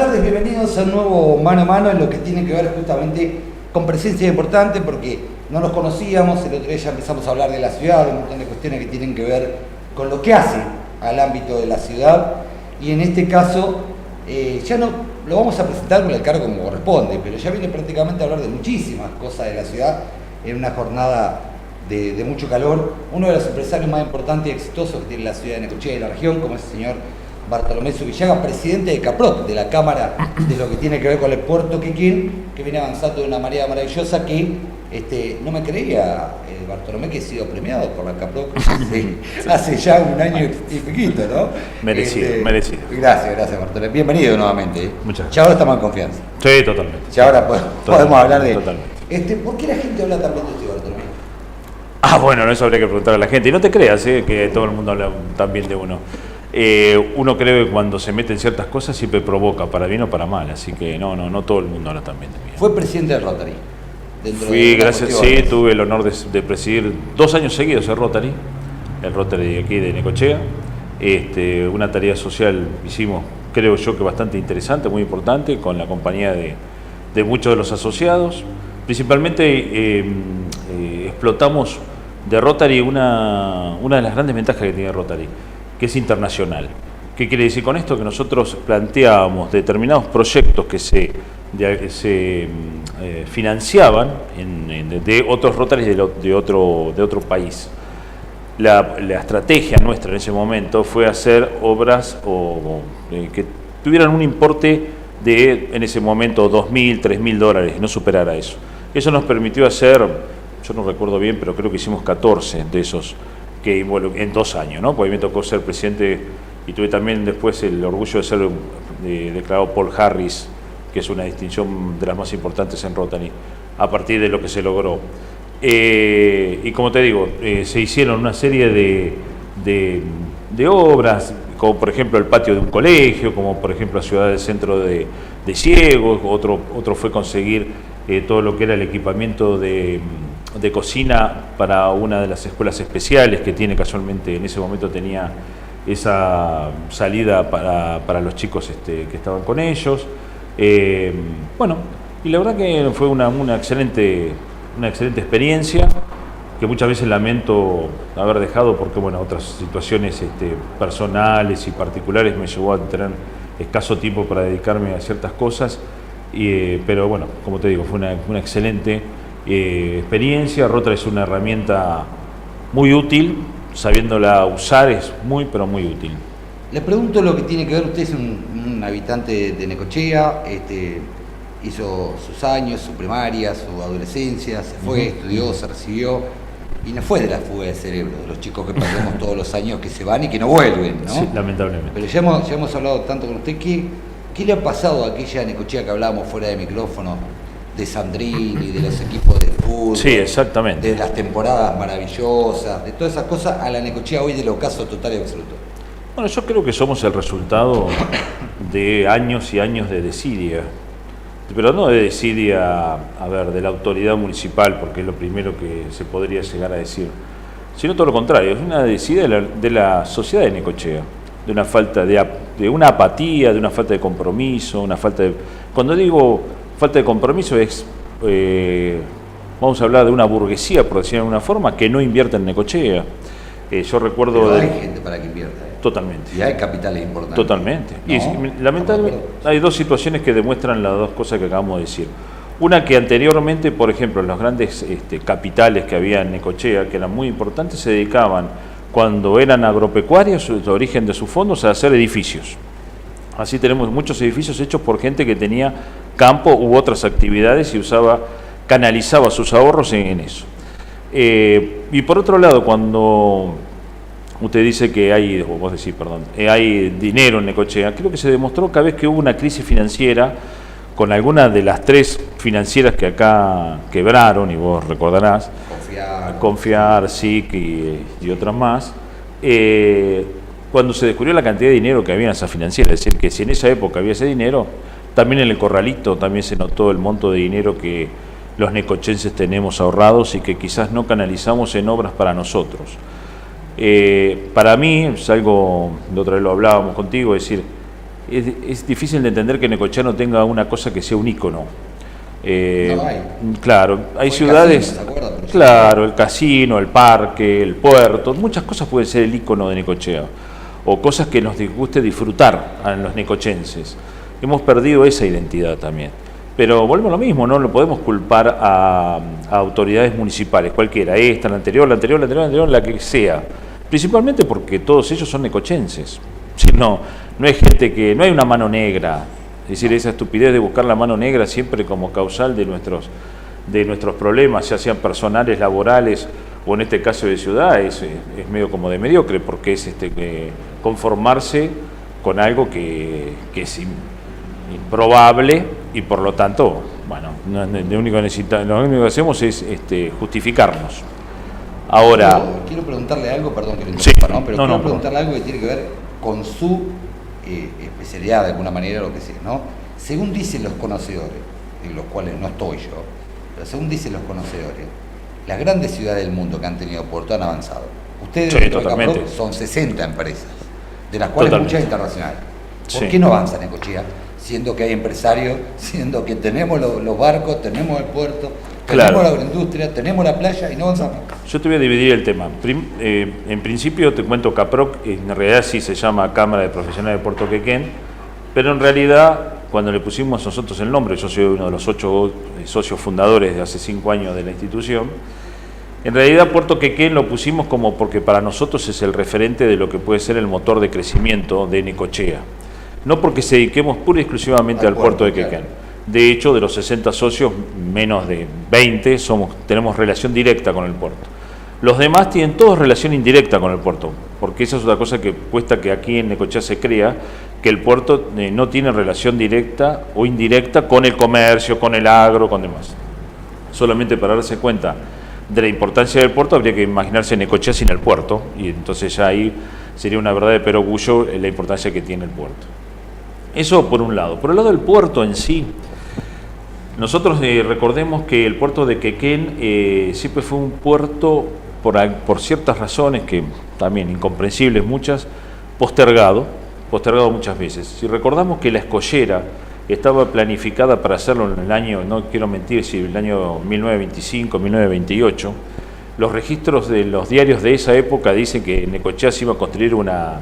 tardes, bienvenidos a un nuevo Mano a Mano en lo que tiene que ver justamente con presencia importante, porque no nos conocíamos, el otro día ya empezamos a hablar de la ciudad, de un montón de cuestiones que tienen que ver con lo que hace al ámbito de la ciudad, y en este caso ya no lo vamos a presentar con el cargo como corresponde, pero ya viene prácticamente a hablar de muchísimas cosas de la ciudad en una jornada de mucho calor. Uno de los empresarios más importantes y exitosos que tiene la ciudad de Necochea y la región, como es el señor Bartolomé Zubillaga, presidente de CAPROC, de la Cámara de lo que tiene que ver con el Puerto Quequén, que viene avanzando de una manera maravillosa que no me creía Bartolomé que he sido premiado por la CAPROC hace ya un año y piquito, ¿no? Merecido, merecido. Gracias Bartolomé. Bienvenido nuevamente. Muchas gracias. Ya ahora estamos en confianza. Sí, totalmente. Ya ahora podemos hablar de... Totalmente. ¿Por qué la gente habla tan bien de usted, Bartolomé? Bueno, eso habría que preguntar a la gente. Y no te creas que todo el mundo habla tan bien de uno. Uno cree que cuando se mete en ciertas cosas siempre provoca, para bien o para mal. Así que no todo el mundo habla tan bien de mí. Fue presidente del Rotary. Fui, gracias, sí, tuve el honor de presidir 2 años seguidos el Rotary de aquí de Necochea. Una tarea social hicimos, creo yo, que bastante interesante, muy importante, con la compañía de muchos de los asociados. Principalmente explotamos de Rotary una de las grandes ventajas que tiene Rotary, que es internacional. ¿Qué quiere decir con esto? Que nosotros planteábamos determinados proyectos que se financiaban de otros Rotarys de otro país. La estrategia nuestra en ese momento fue hacer obras que tuvieran un importe de, en ese momento, $2.000, $3.000, no superara eso. Eso nos permitió hacer, yo no recuerdo bien, pero creo que hicimos 14 de esos en 2 años, ¿no? Porque me tocó ser presidente y tuve también después el orgullo de ser declarado Paul Harris, que es una distinción de las más importantes en Rotary, a partir de lo que se logró. Y como te digo, se hicieron una serie de obras, como por ejemplo el patio de un colegio, como por ejemplo la ciudad del centro de ciegos, otro fue conseguir todo lo que era el equipamiento de cocina para una de las escuelas especiales que tiene casualmente, en ese momento tenía esa salida para los chicos que estaban con ellos. Y la verdad que fue una excelente experiencia, que muchas veces lamento haber dejado porque otras situaciones personales y particulares me llevó a tener escaso tiempo para dedicarme a ciertas cosas, pero bueno, como te digo, fue una excelente experiencia. Rotary es una herramienta muy útil, sabiéndola usar es pero muy útil. Le pregunto lo que tiene que ver, usted es un habitante de Necochea, hizo sus años, su primaria, su adolescencia, se fue, estudió, se recibió, y no fue de la fuga de cerebro, de los chicos que perdemos todos los años que se van y que no vuelven, ¿no? Sí, lamentablemente. Pero ya hemos hablado tanto con usted, ¿qué le ha pasado a aquella Necochea que hablábamos fuera de micrófono, de Sandrini, de los equipos de fútbol? Sí, exactamente. De las temporadas maravillosas, de todas esas cosas, a la Necochea hoy del ocaso total y absoluto. Bueno, yo creo que somos el resultado de años y años de desidia, pero no de desidia, de la autoridad municipal, porque es lo primero que se podría llegar a decir, sino todo lo contrario, es una desidia de la sociedad de Necochea, de una falta de una apatía, de una falta de compromiso, cuando digo falta de compromiso es, vamos a hablar de una burguesía, por decirlo de alguna forma, que no invierte en Necochea. Yo recuerdo... Pero hay gente para que invierta. Totalmente. Y hay capitales importantes. Totalmente. ¿No? Y lamentablemente hay 2 situaciones que demuestran las 2 cosas que acabamos de decir. Una, que anteriormente, por ejemplo, los grandes capitales que había en Necochea, que eran muy importantes, se dedicaban, cuando eran agropecuarios, el origen de sus fondos, a hacer edificios. Así tenemos muchos edificios hechos por gente que tenía campo u otras actividades y canalizaba sus ahorros en eso. Y por otro lado, cuando usted dice que hay dinero en Necochea, creo que se demostró cada vez que hubo una crisis financiera con alguna de las 3 financieras que acá quebraron, y vos recordarás, Confiar, SIC y otras más, cuando se descubrió la cantidad de dinero que había en esa financiera, es decir, que si en esa época había ese dinero, también en el Corralito también se notó el monto de dinero que los necochenses tenemos ahorrados y que quizás no canalizamos en obras para nosotros. Para mí, es algo, de otra vez lo hablábamos contigo, es decir, es difícil de entender que Necochea no tenga una cosa que sea un ícono. No hay. Claro, hay Fue ciudades, casino, ¿se acuerdan? claro, el casino, el parque, el puerto, muchas cosas pueden ser el ícono de Necochea, o cosas que nos guste disfrutar a los necochenses. Hemos perdido esa identidad también. Pero vuelvo a lo mismo, no lo podemos culpar a autoridades municipales, cualquiera, esta, la anterior, la que sea. Principalmente porque todos ellos son necochenses. Si no hay gente que, no hay una mano negra. Es decir, esa estupidez de buscar la mano negra siempre como causal de nuestros problemas, ya sean personales, laborales o en este caso de ciudad, es medio como de mediocre, porque es conformarse con algo que es improbable y por lo tanto, bueno, lo único que hacemos es justificarnos. Ahora, quiero preguntarle algo, perdón que lo sí, interrumpa, ¿no? Pero no, quiero preguntarle algo que tiene que ver con su especialidad de alguna manera, lo que sea, ¿no? Según dicen los conocedores, en los cuales no estoy yo, pero según dicen los conocedores, las grandes ciudades del mundo que han tenido puerto han avanzado. Ustedes sí, totalmente. son 60 empresas, de las cuales Totalmente. muchas internacionales. ¿Por Sí. qué no avanzan en Necochea? Siendo que hay empresarios, siendo que tenemos los barcos, tenemos el puerto, tenemos Claro. la agroindustria, tenemos la playa y no avanzamos. yo te voy a dividir el tema. En principio te cuento CAPROC, en realidad sí se llama Cámara de Profesionales de Puerto Quequén, pero en realidad cuando le pusimos nosotros el nombre, yo soy uno de los 8 socios fundadores de hace 5 años de la institución, en realidad Puerto Quequén lo pusimos como porque para nosotros es el referente de lo que puede ser el motor de crecimiento de Necochea. No porque se dediquemos pura y exclusivamente al puerto de Quequén. Claro. De hecho, de los 60 socios, menos de 20 tenemos relación directa con el puerto. Los demás tienen todos relación indirecta con el puerto, porque esa es otra cosa que cuesta que aquí en Necochea se crea, que el puerto no tiene relación directa o indirecta con el comercio, con el agro, con demás. Solamente para darse cuenta de la importancia del puerto habría que imaginarse Necochea sin el puerto, y entonces ya ahí sería una verdad de perogrullo la importancia que tiene el puerto. Eso por un lado. Por el lado del puerto en sí, nosotros recordemos que el puerto de Quequén siempre fue un puerto, por ciertas razones que también incomprensibles muchas, postergado muchas veces. Si recordamos que la escollera estaba planificada para hacerlo en el año, no quiero mentir, si el año 1925, 1928, los registros de los diarios de esa época dicen que en Necochea se iba a construir una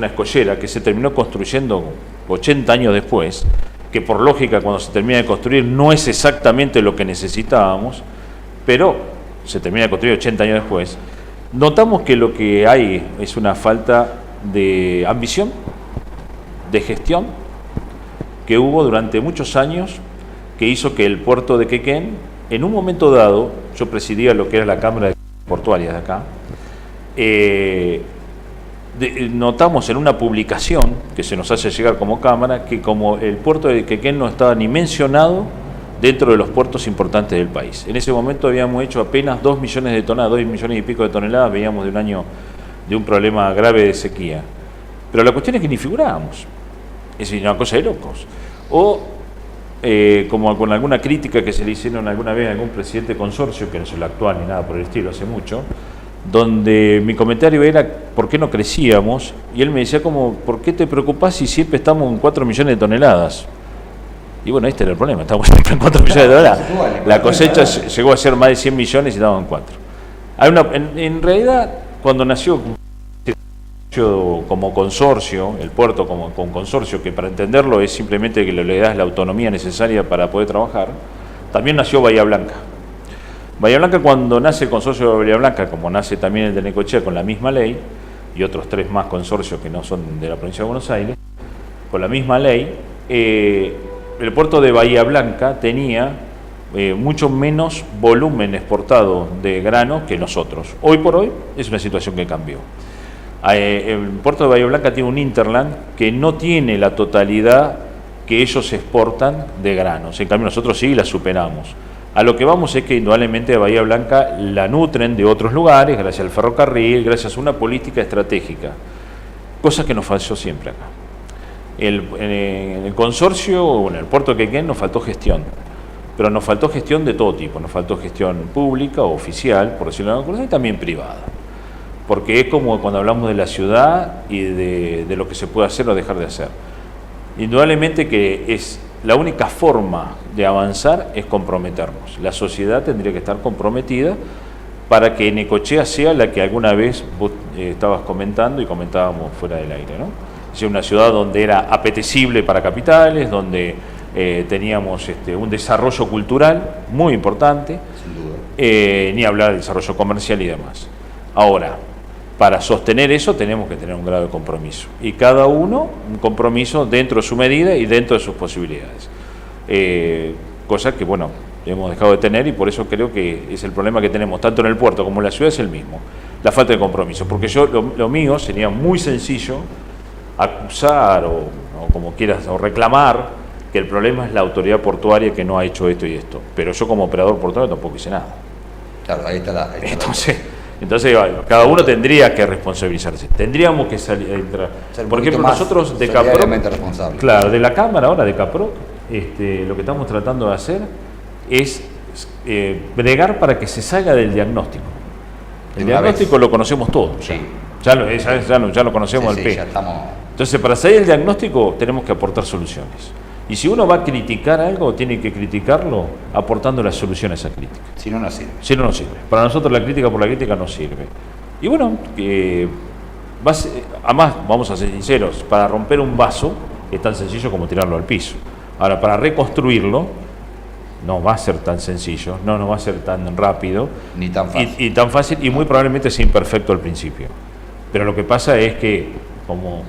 escollera que se terminó construyendo 80 años después, que por lógica cuando se termina de construir no es exactamente lo que necesitábamos, pero se termina de construir 80 años después. Notamos que lo que hay es una falta de ambición, de gestión, que hubo durante muchos años, que hizo que el puerto de Quequén, en un momento dado, yo presidía lo que era la Cámara de Portuarias de acá, notamos en una publicación que se nos hace llegar como Cámara, que como el puerto de Quequén no estaba ni mencionado dentro de los puertos importantes del país. En ese momento habíamos hecho apenas 2 millones de toneladas, 2 millones y pico de toneladas, veníamos de un año de un problema grave de sequía. Pero la cuestión es que ni figurábamos. Es una cosa de locos. O como con alguna crítica que se le hicieron alguna vez a algún presidente de consorcio, que no es el actual ni nada por el estilo, hace mucho, donde mi comentario era ¿por qué no crecíamos? Y él me decía como, ¿por qué te preocupás si siempre estamos en 4 millones de toneladas? Y bueno, este era el problema, estamos siempre en 4 millones de toneladas. La cosecha llegó a ser más de 100 millones y estábamos en 4. En realidad, cuando nació como consorcio, el puerto como consorcio, que para entenderlo es simplemente que le das la autonomía necesaria para poder trabajar, también nació Bahía Blanca. Bahía Blanca, cuando nace el consorcio de Bahía Blanca, como nace también el de Necochea con la misma ley, y otros 3 más consorcios que no son de la provincia de Buenos Aires, con la misma ley, el puerto de Bahía Blanca tenía mucho menos volumen exportado de grano que nosotros. Hoy por hoy es una situación que cambió. El puerto de Bahía Blanca tiene un hinterland que no tiene la totalidad que ellos exportan de granos. En cambio nosotros sí la superamos. A lo que vamos es que indudablemente a Bahía Blanca la nutren de otros lugares, gracias al ferrocarril, gracias a una política estratégica, cosa que nos falló siempre acá. En el consorcio, o en el puerto de Quequén nos faltó gestión, pero nos faltó gestión de todo tipo, nos faltó gestión pública o oficial, por decirlo de alguna forma, y también privada. Porque es como cuando hablamos de la ciudad y de lo que se puede hacer o dejar de hacer. Indudablemente que es la única forma de avanzar es comprometernos. La sociedad tendría que estar comprometida para que Necochea sea la que alguna vez vos estabas comentando y comentábamos fuera del aire, ¿no? Es una ciudad donde era apetecible para capitales, donde teníamos un desarrollo cultural muy importante, Sin duda. ni hablar del desarrollo comercial y demás. Ahora, para sostener eso tenemos que tener un grado de compromiso, y cada uno un compromiso dentro de su medida y dentro de sus posibilidades. Cosa que, bueno, hemos dejado de tener, y por eso creo que es el problema que tenemos tanto en el puerto como en la ciudad, es el mismo, la falta de compromiso. Porque lo mío sería muy sencillo acusar o como quieras, o reclamar que el problema es la autoridad portuaria que no ha hecho esto y esto, pero yo como operador portuario tampoco hice nada. Claro, ahí está la... Entonces cada uno tendría que responsabilizarse, tendríamos que salir, entrar. Por ejemplo, nosotros de Caproc, claro, de la Cámara ahora de Caproc, lo que estamos tratando de hacer es bregar para que se salga del diagnóstico. El diagnóstico lo conocemos todos, sí. ya lo conocemos al pie. Entonces, para salir del diagnóstico tenemos que aportar soluciones. Y si uno va a criticar algo, tiene que criticarlo aportando las soluciones a esa crítica. Si no, no sirve. Si no, no sirve. Para nosotros la crítica por la crítica no sirve. Y bueno, además, vamos a ser sinceros, para romper un vaso es tan sencillo como tirarlo al piso. Ahora, para reconstruirlo, no va a ser tan sencillo, no va a ser tan rápido. Ni tan fácil. Y tan fácil, y muy probablemente sea imperfecto al principio. Pero lo que pasa es que, como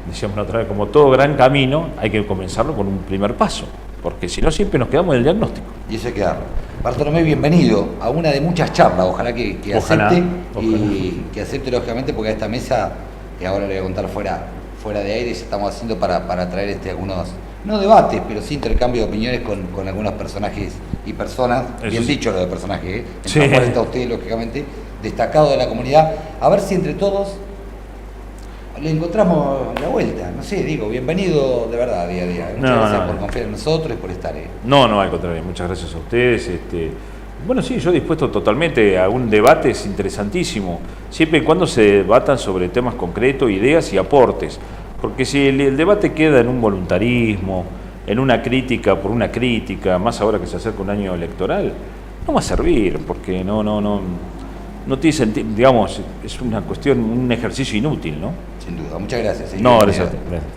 decíamos la otra vez, como todo gran camino, hay que comenzarlo con un primer paso, porque si no siempre nos quedamos en el diagnóstico. Y eso hay que darlo. Bartolomé, bienvenido a una de muchas charlas, ojalá que acepte, y que acepte lógicamente, porque a esta mesa, que ahora le voy a contar fuera de aire, estamos haciendo para traer algunos, no debates, pero sí intercambio de opiniones con algunos personajes y personas, eso bien sí. Dicho lo de personajes, sí. En está usted, lógicamente, destacado de la comunidad, a ver si entre todos le encontramos la vuelta, no sé, digo, bienvenido de verdad día a día. Muchas gracias por confiar en nosotros y por estar ahí. No, al contrario, muchas gracias a ustedes. Bueno, sí, yo dispuesto totalmente a un debate, es interesantísimo, siempre y cuando se debatan sobre temas concretos, ideas y aportes, porque si el debate queda en un voluntarismo, en una crítica por una crítica, más ahora que se acerca un año electoral, no va a servir, porque no tiene sentido, digamos, es una cuestión, un ejercicio inútil, ¿no? Sin duda, muchas gracias. No, gracias a ti. Gracias.